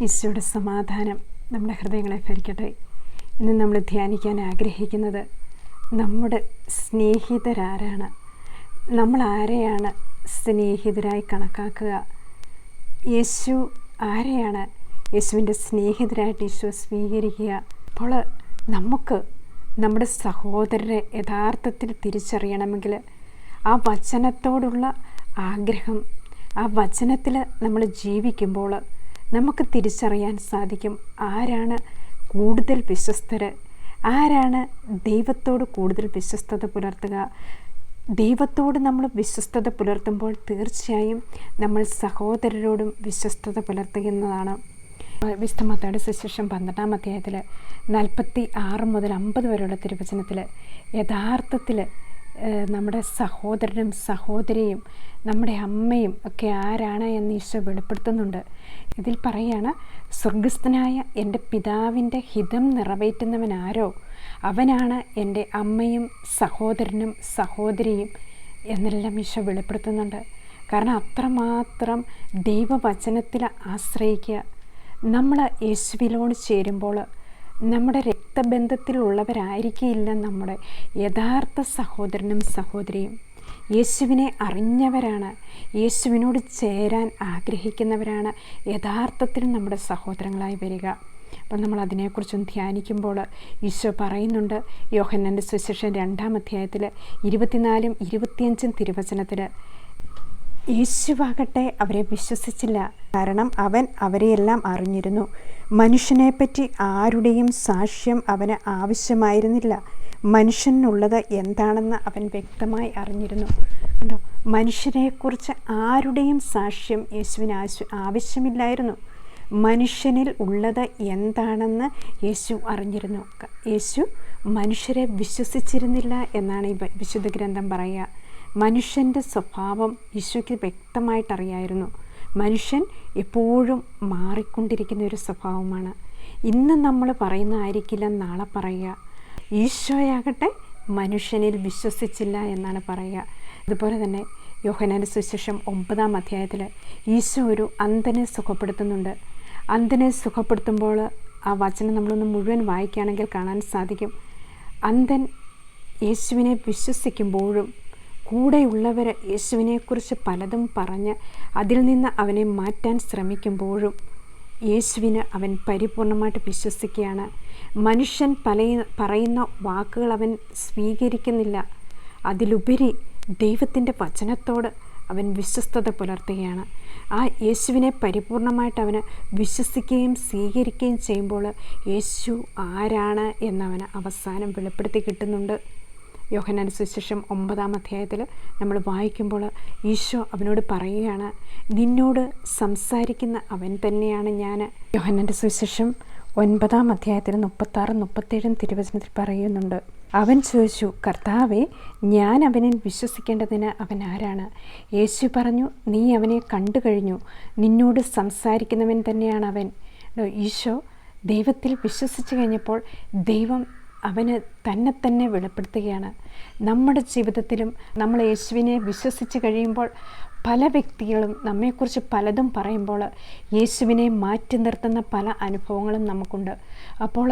ഈശോയുടെ സമാധാനം നമ്മുടെ ഹൃദയങ്ങളെ ഭരിക്കട്ടെ. ഇന്ന് നമ്മൾ ധ്യാനിക്കാൻ ആഗ്രഹിക്കുന്നത് നമ്മുടെ സ്നേഹിതരാരാണ്, നമ്മൾ ആരെയാണ് സ്നേഹിതരായി കണക്കാക്കുക, യേശു ആരെയാണ് യേശുവിൻ്റെ സ്നേഹിതരായിട്ട് ഈശോ സ്വീകരിക്കുക. അപ്പോൾ നമുക്ക് നമ്മുടെ സഹോദരരെ യഥാർത്ഥത്തിൽ തിരിച്ചറിയണമെങ്കിൽ ആ വചനത്തോടുള്ള ആഗ്രഹം, ആ വചനത്തിൽ നമ്മൾ ജീവിക്കുമ്പോൾ നമുക്ക് തിരിച്ചറിയാൻ സാധിക്കും ആരാണ് കൂടുതൽ വിശ്വസ്തർ, ആരാണ് ദൈവത്തോട് കൂടുതൽ വിശ്വസ്തത പുലർത്തുക. ദൈവത്തോട് നമ്മൾ വിശ്വസ്തത പുലർത്തുമ്പോൾ തീർച്ചയായും നമ്മൾ സഹോദരരോടും വിശ്വസ്തത പുലർത്തുന്നതാണ്. വിശുദ്ധ മത്തായിയുടെ സുവിശേഷം 12-ാം അധ്യായത്തിൽ 46 മുതൽ 50 വരെയുള്ള തിരുവചനത്തിൽ യഥാർത്ഥത്തിൽ നമ്മുടെ സഹോദരനും സഹോദരിയും നമ്മുടെ അമ്മയും ഒക്കെ ആരാണ് എന്ന് ഈശോ വെളിപ്പെടുത്തുന്നുണ്ട്. ഇതിൽ പറയുകയാണ്, സ്വർഗസ്ഥനായ എൻ്റെ പിതാവിൻ്റെ ഹിതം നിറവേറ്റുന്നവനാരോ അവനാണ് എൻ്റെ അമ്മയും സഹോദരനും സഹോദരിയും എന്നെല്ലാം ഈശോ വെളിപ്പെടുത്തുന്നുണ്ട്. കാരണം അത്രമാത്രം ദൈവവചനത്തിൽ ആശ്രയിക്കുക. നമ്മൾ യേശുവിനോട് ചേരുമ്പോൾ നമ്മുടെ രക്തബന്ധത്തിലുള്ളവരായിരിക്കില്ല നമ്മുടെ യഥാർത്ഥ സഹോദരനും സഹോദരിയും. യേശുവിനെ അറിഞ്ഞവരാണ്, യേശുവിനോട് ചേരാൻ ആഗ്രഹിക്കുന്നവരാണ് യഥാർത്ഥത്തിൽ നമ്മുടെ സഹോദരങ്ങളായി വരിക. അപ്പം നമ്മൾ അതിനെക്കുറിച്ചും ധ്യാനിക്കുമ്പോൾ ഈശോ പറയുന്നുണ്ട്, യോഹന്നാൻ്റെ സുവിശേഷം 2-ാം അധ്യായത്തിൽ 24-ഉം 25-ഉം തിരുവചനത്തിൽ, യേശുവാകട്ടെ അവരെ വിശ്വസിച്ചില്ല, കാരണം അവൻ അവരെയെല്ലാം അറിഞ്ഞിരുന്നു. മനുഷ്യനെപ്പറ്റി ആരുടെയും സാക്ഷ്യം അവന് ആവശ്യമായിരുന്നില്ല. മനുഷ്യനുള്ളത് എന്താണെന്ന് അവൻ വ്യക്തമായി അറിഞ്ഞിരുന്നു. കണ്ടോ, മനുഷ്യനെക്കുറിച്ച് ആരുടെയും സാക്ഷ്യം യേശുവിന് ആവശ്യമില്ലായിരുന്നു. മനുഷ്യനിൽ ഉള്ളത് എന്താണെന്ന് യേശു അറിഞ്ഞിരുന്നു. യേശു മനുഷ്യരെ വിശ്വസിച്ചിരുന്നില്ല എന്നാണ് ഈ വിശുദ്ധ ഗ്രന്ഥം പറയുക. മനുഷ്യൻ്റെ സ്വഭാവം ഈശോയ്ക്ക് വ്യക്തമായിട്ടറിയായിരുന്നു. മനുഷ്യൻ എപ്പോഴും മാറിക്കൊണ്ടിരിക്കുന്ന ഒരു സ്വഭാവമാണ്. ഇന്ന് നമ്മൾ പറയുന്നതായിരിക്കില്ല നാളെ പറയുക. ഈശോയാകട്ടെ മനുഷ്യനിൽ വിശ്വസിച്ചില്ല എന്നാണ് പറയുക. അതുപോലെ തന്നെ യോഹന്നാൻ്റെ സുവിശേഷം 9-ാം അധ്യായത്തിൽ ഈശോ ഒരു അന്ധനെ സുഖപ്പെടുത്തുന്നുണ്ട്. അന്ധനെ സുഖപ്പെടുത്തുമ്പോൾ ആ വചനം നമ്മളൊന്ന് മുഴുവൻ വായിക്കുകയാണെങ്കിൽ കാണാൻ സാധിക്കും, അന്ധൻ യേശുവിനെ വിശ്വസിക്കുമ്പോഴും കൂടെയുള്ളവർ യേശുവിനെക്കുറിച്ച് പലതും പറഞ്ഞ് അതിൽ നിന്ന് അവനെ മാറ്റാൻ ശ്രമിക്കുമ്പോഴും യേശുവിന് അവൻ പരിപൂർണമായിട്ട് വിശ്വസിക്കുകയാണ്. മനുഷ്യൻ പറയുന്ന വാക്കുകൾ അവൻ സ്വീകരിക്കുന്നില്ല. അതിലുപരി ദൈവത്തിൻ്റെ വചനത്തോട് അവൻ വിശ്വസ്തത പുലർത്തുകയാണ്. ആ യേശുവിനെ പരിപൂർണമായിട്ട് അവന് വിശ്വസിക്കുകയും സ്വീകരിക്കുകയും ചെയ്യുമ്പോൾ യേശു ആരാണ് എന്നവന് അവസാനം വെളിപ്പെടുത്തി കിട്ടുന്നുണ്ട്. യോഹന്നാൻ്റെ സുവിശേഷം 9-ാം അധ്യായത്തിൽ നമ്മൾ വായിക്കുമ്പോൾ ഈശോ അവനോട് പറയുകയാണ്, നിന്നോട് സംസാരിക്കുന്ന അവൻ തന്നെയാണ് ഞാൻ. യോഹന്നാൻ്റെ സുവിശേഷം 9-ാം അധ്യായത്തിൽ 36-37 തിരുവചനത്തിൽ പറയുന്നുണ്ട്, അവൻ ചോദിച്ചു, കർത്താവേ, ഞാൻ അവനിൽ വിശ്വസിക്കേണ്ടതിന് അവൻ ആരാണ്? യേശു പറഞ്ഞു, നീ അവനെ കണ്ടു കഴിഞ്ഞു, നിന്നോട് സംസാരിക്കുന്നവൻ തന്നെയാണ് അവൻ. ഈശോ ദൈവത്തിൽ വിശ്വസിച്ച് കഴിഞ്ഞപ്പോൾ ദൈവം അവന് തന്നെ വെളിപ്പെടുത്തുകയാണ്. നമ്മുടെ ജീവിതത്തിലും നമ്മൾ യേശുവിനെ വിശ്വസിച്ച് കഴിയുമ്പോൾ പല വ്യക്തികളും നമ്മെക്കുറിച്ച് പലതും പറയുമ്പോൾ യേശുവിനെ മാറ്റി നിർത്തുന്ന പല അനുഭവങ്ങളും നമുക്കുണ്ട്. അപ്പോൾ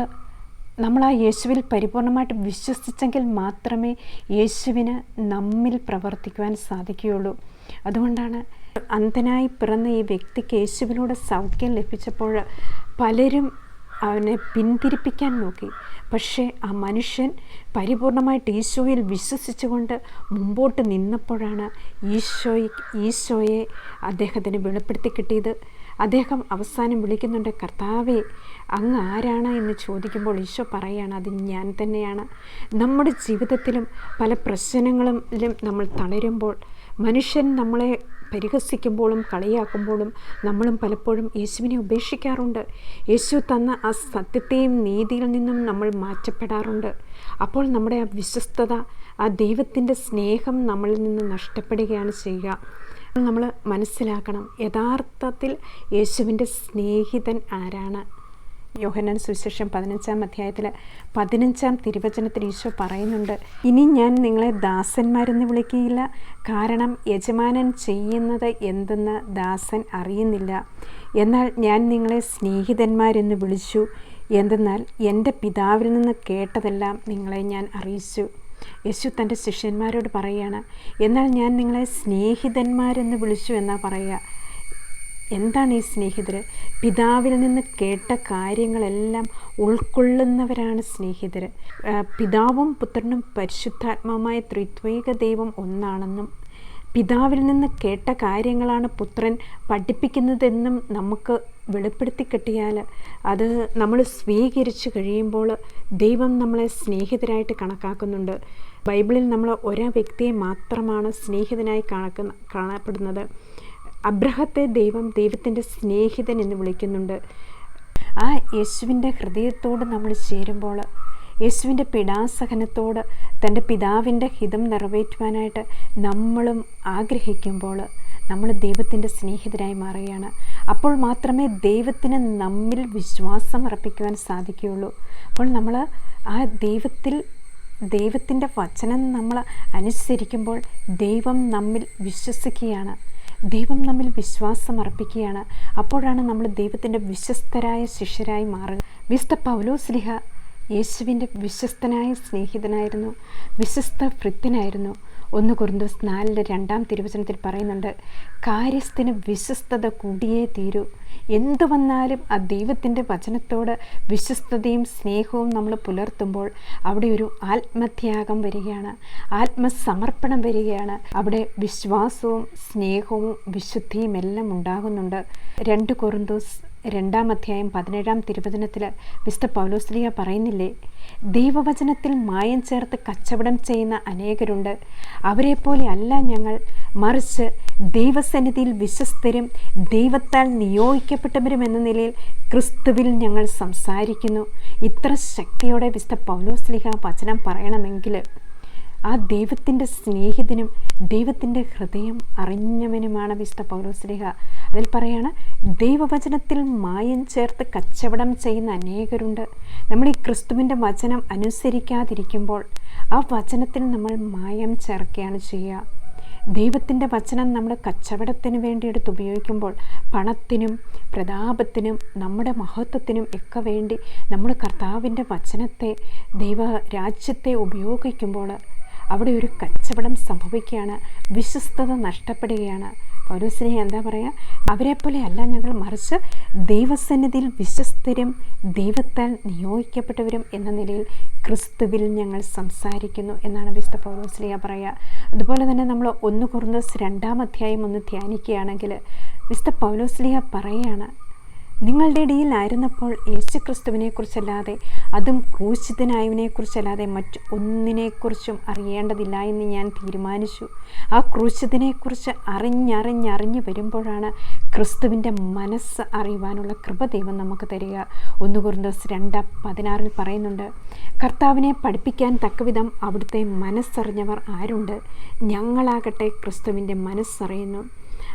നമ്മൾ ആ യേശുവിൽ പരിപൂർണമായിട്ട് വിശ്വസിച്ചെങ്കിൽ മാത്രമേ യേശുവിന് നമ്മിൽ പ്രവർത്തിക്കുവാൻ സാധിക്കുകയുള്ളൂ. അതുകൊണ്ടാണ് അന്ധനായി പിറന്ന ഈ വ്യക്തിക്ക് യേശുവിലൂടെ സൗഖ്യം ലഭിച്ചപ്പോൾ പലരും അവനെ പിന്തിരിപ്പിക്കാൻ നോക്കി. പക്ഷേ ആ മനുഷ്യൻ പരിപൂർണമായിട്ട് ഈശോയിൽ വിശ്വസിച്ചുകൊണ്ട് മുമ്പോട്ട് നിന്നപ്പോഴാണ് ഈശോയെ അദ്ദേഹത്തിന് വെളിപ്പെടുത്തി കിട്ടിയത്. അദ്ദേഹം അവസാനം വിളിക്കുന്നുണ്ട്, കർത്താവേ, അങ്ങ് ആരാണ് എന്ന് ചോദിക്കുമ്പോൾ ഈശോ പറയുകയാണ്, അത് ഞാൻ തന്നെയാണ്. നമ്മുടെ ജീവിതത്തിലും പല പ്രശ്നങ്ങളിലും നമ്മൾ തളരുമ്പോൾ, മനുഷ്യൻ നമ്മളെ പരിഹസിക്കുമ്പോഴും കളിയാക്കുമ്പോഴും നമ്മളും പലപ്പോഴും യേശുവിനെ ഉപേക്ഷിക്കാറുണ്ട്. യേശു തന്ന ആ സത്യത്തെയും നീതിയിൽ നിന്നും നമ്മൾ മാറ്റപ്പെടാറുണ്ട്. അപ്പോൾ നമ്മുടെ ആ വിശ്വസ്തത, ആ ദൈവത്തിൻ്റെ സ്നേഹം നമ്മളിൽ നിന്ന് നഷ്ടപ്പെടുകയാണ് ചെയ്യുക. നമ്മൾ മനസ്സിലാക്കണം, യഥാർത്ഥത്തിൽ യേശുവിൻ്റെ സ്നേഹിതൻ ആരാണ്. യോഹന്നാൻ സുവിശേഷം 15-ാം അധ്യായത്തിൽ 15-ാം തിരുവചനത്തിൽ ഈശോ പറയുന്നുണ്ട്, ഇനി ഞാൻ നിങ്ങളെ ദാസന്മാരെന്ന് വിളിക്കുകയില്ല, കാരണം യജമാനൻ ചെയ്യുന്നത് എന്തെന്ന് ദാസൻ അറിയുന്നില്ല. എന്നാൽ ഞാൻ നിങ്ങളെ സ്നേഹിതന്മാരെന്ന് വിളിച്ചു, എന്തെന്നാൽ എൻ്റെ പിതാവിൽ നിന്ന് കേട്ടതെല്ലാം നിങ്ങളെ ഞാൻ അറിയിച്ചു. യേശു തൻ്റെ ശിഷ്യന്മാരോട് പറയുകയാണ്, എന്നാൽ ഞാൻ നിങ്ങളെ സ്നേഹിതന്മാരെന്ന് വിളിച്ചു എന്നാ പറയുക. എന്താണ് ഈ സ്നേഹിതർ? പിതാവിൽ നിന്ന് കേട്ട കാര്യങ്ങളെല്ലാം ഉൾക്കൊള്ളുന്നവരാണ് സ്നേഹിതർ. പിതാവും പുത്രനും പരിശുദ്ധാത്മാവുമായ ത്രിത്വൈക ദൈവം ഒന്നാണെന്നും പിതാവിൽ നിന്ന് കേട്ട കാര്യങ്ങളാണ് പുത്രൻ പഠിപ്പിക്കുന്നതെന്നും നമുക്ക് വെളിപ്പെടുത്തി കിട്ടിയാൽ അത് നമ്മൾ സ്വീകരിച്ചു കഴിയുമ്പോൾ ദൈവം നമ്മളെ സ്നേഹിതരായിട്ട് കണക്കാക്കുന്നുണ്ട്. ബൈബിളിൽ നമ്മൾ ഒരേ വ്യക്തിയെ മാത്രമാണ് സ്നേഹിതനായി കാണപ്പെടുന്നത്. അബ്രഹത്തെ ദൈവത്തിൻ്റെ സ്നേഹിതൻ എന്ന് വിളിക്കുന്നുണ്ട്. ആ യേശുവിൻ്റെ ഹൃദയത്തോട് നമ്മൾ ചേരുമ്പോൾ, യേശുവിൻ്റെ പീഡാസഹനത്തോട് തൻ്റെ പിതാവിൻ്റെ ഹിതം നിറവേറ്റുവാനായിട്ട് നമ്മളും ആഗ്രഹിക്കുമ്പോൾ നമ്മൾ ദൈവത്തിൻ്റെ സ്നേഹിതരായി മാറുകയാണ്. അപ്പോൾ മാത്രമേ ദൈവത്തിന് നമ്മിൽ വിശ്വാസം അർപ്പിക്കുവാൻ സാധിക്കുകയുള്ളൂ. അപ്പോൾ നമ്മൾ ആ ദൈവത്തിൻ്റെ വചനം നമ്മൾ അനുസരിക്കുമ്പോൾ ദൈവം നമ്മിൽ വിശ്വസിക്കുകയാണ്, ദൈവം നമ്മിൽ വിശ്വാസം അർപ്പിക്കുകയാണ്. അപ്പോഴാണ് നമ്മൾ ദൈവത്തിൻ്റെ വിശ്വസ്തരായ ശിഷ്യരായി മാറുക. വിശുദ്ധ പൗലോസ്ലീഹ യേശുവിൻ്റെ വിശ്വസ്തനായ സ്നേഹിതനായിരുന്നു, വിശ്വസ്ത ഭൃത്യനായിരുന്നു. 1 കൊരിന്ത്യർ 4:2 തിരുവചനത്തിൽ പറയുന്നുണ്ട്, കാര്യസ്ഥന് വിശ്വസ്തത കൂടിയേ തീരൂ. എന്തു വന്നാലും ആ ദൈവത്തിൻ്റെ വചനത്തോട് വിശ്വസ്തതയും സ്നേഹവും നമ്മൾ പുലർത്തുമ്പോൾ അവിടെ ഒരു ആത്മത്യാഗം വരികയാണ്, ആത്മസമർപ്പണം വരികയാണ്. അവിടെ വിശ്വാസവും സ്നേഹവും വിശുദ്ധിയും എല്ലാം ഉണ്ടാകുന്നുണ്ട്. 2 കൊരിന്ത്യർ 2-ാം അധ്യായം 17-ാം തിരുവചനത്തിൽ വിശുദ്ധ പൗലോസ്ലീഹ പറയുന്നില്ലേ, ദൈവവചനത്തിൽ മായം ചേർത്ത് കച്ചവടം ചെയ്യുന്ന അനേകരുണ്ട്, അവരെപ്പോലെ അല്ല ഞങ്ങൾ, മറിച്ച് ദൈവസന്നിധിയിൽ വിശ്വസ്തരും ദൈവത്താൽ നിയോഗിക്കപ്പെട്ടവരും എന്ന നിലയിൽ ക്രിസ്തുവിൽ ഞങ്ങൾ സംസാരിക്കുന്നു. ഇത്ര ശക്തിയോടെ വിശുദ്ധ പൗലോസ്ലീഹ വചനം പറയണമെങ്കിൽ ആ ദൈവത്തിൻ്റെ സ്നേഹിതനും ദൈവത്തിൻ്റെ ഹൃദയം അറിഞ്ഞവനുമാണ് വിശുദ്ധ പൗലോസ്ലീഹ. അതിൽ പറയാണ്, ദൈവവചനത്തിൽ മായം ചേർത്ത് കച്ചവടം ചെയ്യുന്ന അനേകരുണ്ട്. നമ്മൾ ഈ ക്രിസ്തുവിൻ്റെ വചനം അനുസരിക്കാതിരിക്കുമ്പോൾ ആ വചനത്തിൽ നമ്മൾ മായം ചേർക്കുകയാണ് ചെയ്യുക. ദൈവത്തിൻ്റെ വചനം നമ്മൾ കച്ചവടത്തിന് വേണ്ടി എടുത്ത് ഉപയോഗിക്കുമ്പോൾ, പണത്തിനും പ്രതാപത്തിനും നമ്മുടെ മഹത്വത്തിനും ഒക്കെ വേണ്ടി നമ്മൾ കർത്താവിൻ്റെ വചനത്തെ ദൈവരാജ്യത്തെ ഉപയോഗിക്കുമ്പോൾ അവിടെ ഒരു കച്ചവടം സംഭവിക്കുകയാണ്, വിശ്വസ്തത നഷ്ടപ്പെടുകയാണ്. പൗലോസ്ലീഹ എന്താ പറയുക, അവരെപ്പോലെ അല്ല ഞങ്ങൾ, മറിച്ച് ദൈവസന്നിധിയിൽ വിശ്വസ്തരും ദൈവത്താൽ നിയോഗിക്കപ്പെട്ടവരും എന്ന നിലയിൽ ക്രിസ്തുവിൽ ഞങ്ങൾ സംസാരിക്കുന്നു എന്നാണ് വിശുദ്ധ പൗലോസ്ലീഹ പറയുക. അതുപോലെ തന്നെ നമ്മൾ 1 കൊരിന്ത്യർ 2-ാം അധ്യായം ഒന്ന് ധ്യാനിക്കുകയാണെങ്കിൽ വിശുദ്ധ പൗലോസ്ലീഹ പറയുകയാണ്, നിങ്ങളുടെ ഇടയിലായിരുന്നപ്പോൾ യേശു ക്രിസ്തുവിനെക്കുറിച്ചല്ലാതെ, അതും ക്രൂശിതനായവനെക്കുറിച്ചല്ലാതെ മറ്റ് ഒന്നിനെക്കുറിച്ചും അറിയേണ്ടതില്ല എന്ന് ഞാൻ തീരുമാനിച്ചു. ആ ക്രൂശിതനെക്കുറിച്ച് അറിഞ്ഞ് വരുമ്പോഴാണ് ക്രിസ്തുവിൻ്റെ മനസ്സ് അറിയുവാനുള്ള കൃപ ദൈവം നമുക്ക് തരിക. 1 കൊരിന്ത്യർ 2:16 പറയുന്നുണ്ട്, കർത്താവിനെ പഠിപ്പിക്കാൻ തക്കവിധം അവിടുത്തെ മനസ്സറിഞ്ഞവർ ആരുണ്ട്? ഞങ്ങളാകട്ടെ ക്രിസ്തുവിൻ്റെ മനസ്സറിയുന്നു.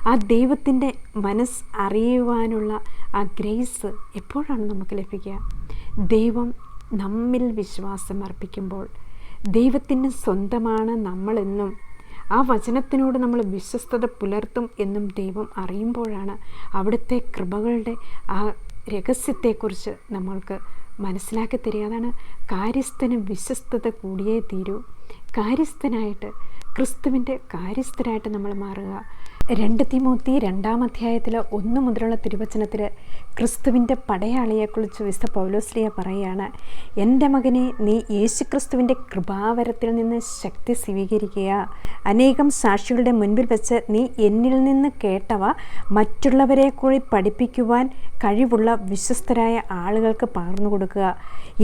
ആ ദൈവത്തിൻ്റെ മനസ്സ് അറിയുവാനുള്ള ആ ഗ്രേസ് എപ്പോഴാണ് നമുക്ക് ലഭിക്കുക? ദൈവം നമ്മിൽ വിശ്വാസം അർപ്പിക്കുമ്പോൾ, ദൈവത്തിന് സ്വന്തമാണ് നമ്മളെന്നും ആ വചനത്തിനോട് നമ്മൾ വിശ്വസ്തത പുലർത്തും എന്നും ദൈവം അറിയുമ്പോഴാണ് അവിടുത്തെ കൃപകളുടെ ആ രഹസ്യത്തെക്കുറിച്ച് നമ്മൾക്ക് മനസ്സിലാക്കി തരിക. അതാണ് കാര്യസ്ഥന് വിശ്വസ്തത കൂടിയേ തീരൂ. കാര്യസ്ഥനായിട്ട്, ക്രിസ്തുവിൻ്റെ കാര്യസ്ഥരായിട്ട് നമ്മൾ മാറുക. 2 തിമോത്തി 2-ാം അധ്യായത്തിൽ 1 മുതലുള്ള തിരുവചനത്തിൽ ക്രിസ്തുവിൻ്റെ പടയാളിയെക്കുറിച്ച് വിശുദ്ധ പൗലോസ്ലീഹ പറയുകയാണ്, എൻ്റെ മകനെ, നീ യേശുക്രിസ്തുവിൻ്റെ കൃപാവരത്തിൽ നിന്ന് ശക്തി സ്വീകരിക്കുക. അനേകം സാക്ഷികളുടെ മുൻപിൽ വെച്ച് നീ എന്നിൽ നിന്ന് കേട്ടവ മറ്റുള്ളവരെ കൂടി പഠിപ്പിക്കുവാൻ കഴിവുള്ള വിശ്വസ്തരായ ആളുകൾക്ക് പകർന്നു കൊടുക്കുക.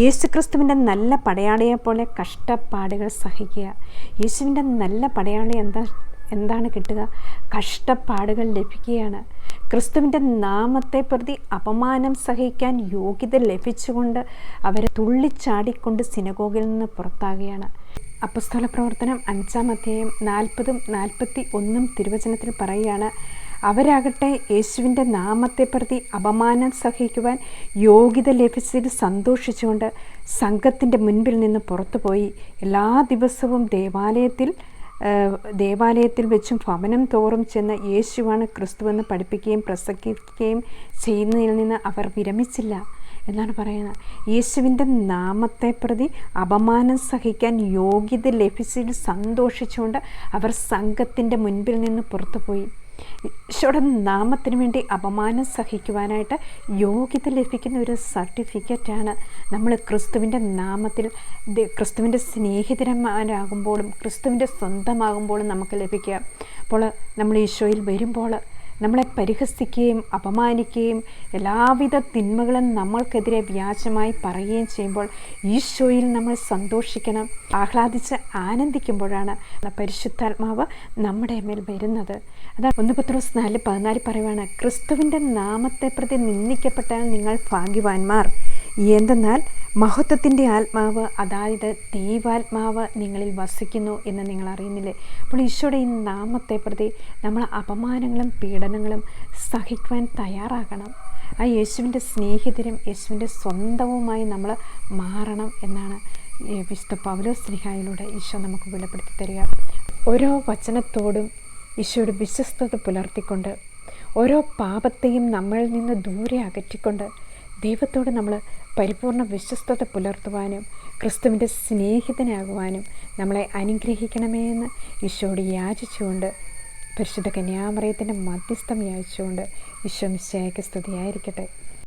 യേശുക്രിസ്തുവിൻ്റെ നല്ല പടയാളിയെപ്പോലെ കഷ്ടപ്പാടുകൾ സഹിക്കുക. യേശുവിൻ്റെ നല്ല പടയാളി എന്താണ് കിട്ടുക? കഷ്ടപ്പാടുകൾ ലഭിക്കുകയാണ്. ക്രിസ്തുവിൻ്റെ നാമത്തെ പ്രതി അപമാനം സഹിക്കാൻ യോഗ്യത ലഭിച്ചുകൊണ്ട് അവരെ തുള്ളിച്ചാടിക്കൊണ്ട് സിനഗോഗിൽ നിന്ന് പുറത്താകുകയാണ്. അപ്പോസ്തല പ്രവർത്തനം 5-ാം അധ്യായം 40-41 തിരുവചനത്തിൽ പറയുകയാണ്, അവരാകട്ടെ യേശുവിൻ്റെ നാമത്തെ പ്രതി അപമാനം സഹിക്കുവാൻ യോഗ്യത ലഭിച്ചതിൽ സന്തോഷിച്ചുകൊണ്ട് സംഘത്തിൻ്റെ മുൻപിൽ നിന്ന് പുറത്തുപോയി എല്ലാ ദിവസവും ദേവാലയത്തിൽ വെച്ചും ഭവനം തോറും ചെന്ന് യേശുവാണ് ക്രിസ്തുവെന്ന് പഠിപ്പിക്കുകയും പ്രസംഗിക്കുകയും ചെയ്യുന്നതിൽ നിന്ന് അവർ വിരമിച്ചില്ല എന്നാണ് പറയുന്നത്. യേശുവിൻ്റെ നാമത്തെ പ്രതി അപമാനം സഹിക്കാൻ യോഗ്യത ലഭിച്ചതിൽ സന്തോഷിച്ചുകൊണ്ട് അവർ സംഘത്തിൻ്റെ മുൻപിൽ നിന്ന് പുറത്തുപോയി. ഈശോയുടെ നാമത്തിന് വേണ്ടി അപമാനം സഹിക്കുവാനായിട്ട് യോഗ്യത ലഭിക്കുന്ന ഒരു സർട്ടിഫിക്കറ്റാണ് നമ്മൾ ക്രിസ്തുവിൻ്റെ നാമത്തിൽ ക്രിസ്തുവിൻ്റെ സ്നേഹിതന്മാരാകുമ്പോഴും ക്രിസ്തുവിൻ്റെ സ്വന്തമാകുമ്പോഴും നമുക്ക് ലഭിക്കുക. അപ്പോൾ നമ്മൾ ഈശോയിൽ വരുമ്പോൾ നമ്മളെ പരിഹസിക്കുകയും അപമാനിക്കുകയും എല്ലാവിധ തിന്മകളും നമ്മൾക്കെതിരെ വ്യാജമായി പറയുകയും ചെയ്യുമ്പോൾ ഈശോയിൽ നമ്മൾ സന്തോഷിക്കണം. ആഹ്ലാദിച്ച് ആനന്ദിക്കുമ്പോഴാണ് പരിശുദ്ധാത്മാവ് നമ്മുടെ മേൽ വരുന്നത്. അതാണ് 1 പത്രോസ് 4:14 പറയുവാണ്, ക്രിസ്തുവിൻ്റെ നാമത്തെ പ്രതി നിന്ദിക്കപ്പെട്ടാൽ നിങ്ങൾ ഭാഗ്യവാന്മാർ. എന്തെന്നാൽ മഹത്വത്തിൻ്റെ ആത്മാവ്, അതായത് ദൈവാത്മാവ് നിങ്ങളിൽ വസിക്കുന്നു എന്ന് നിങ്ങൾ അറിയുന്നില്ലേ? അപ്പോൾ ഈശോയുടെ ഈ നാമത്തെ പ്രതി നമ്മൾ അപമാനങ്ങളും പീഡനങ്ങളും സഹിക്കുവാൻ തയ്യാറാകണം. ആ യേശുവിൻ്റെ സ്നേഹിതരും യേശുവിൻ്റെ സ്വന്തവുമായി നമ്മൾ മാറണം എന്നാണ് വിശുദ്ധ പൗലോസ് ശ്ലീഹായിലൂടെ ഈശോ നമുക്ക് വെളിപ്പെടുത്തി തരിക. ഓരോ വചനത്തോടും ഈശോയുടെ വിശ്വസ്തത പുലർത്തിക്കൊണ്ട് ഓരോ പാപത്തെയും നമ്മളിൽ നിന്ന് ദൂരെ അകറ്റിക്കൊണ്ട് ദൈവത്തോട് നമ്മൾ പരിപൂർണ്ണ വിശ്വസ്തത പുലർത്തുവാനും ക്രിസ്തുവിൻ്റെ സ്നേഹിതനാകുവാനും നമ്മളെ അനുഗ്രഹിക്കണമേ എന്ന് ഈശോയോട് യാചിച്ചുകൊണ്ട് പരിശുദ്ധ കന്യാമറിയത്തിൻ്റെ മധ്യസ്ഥം യാചിച്ചുകൊണ്ട് ഈശോ മിശിഹായ്ക്ക് സ്തുതിയായിരിക്കട്ടെ.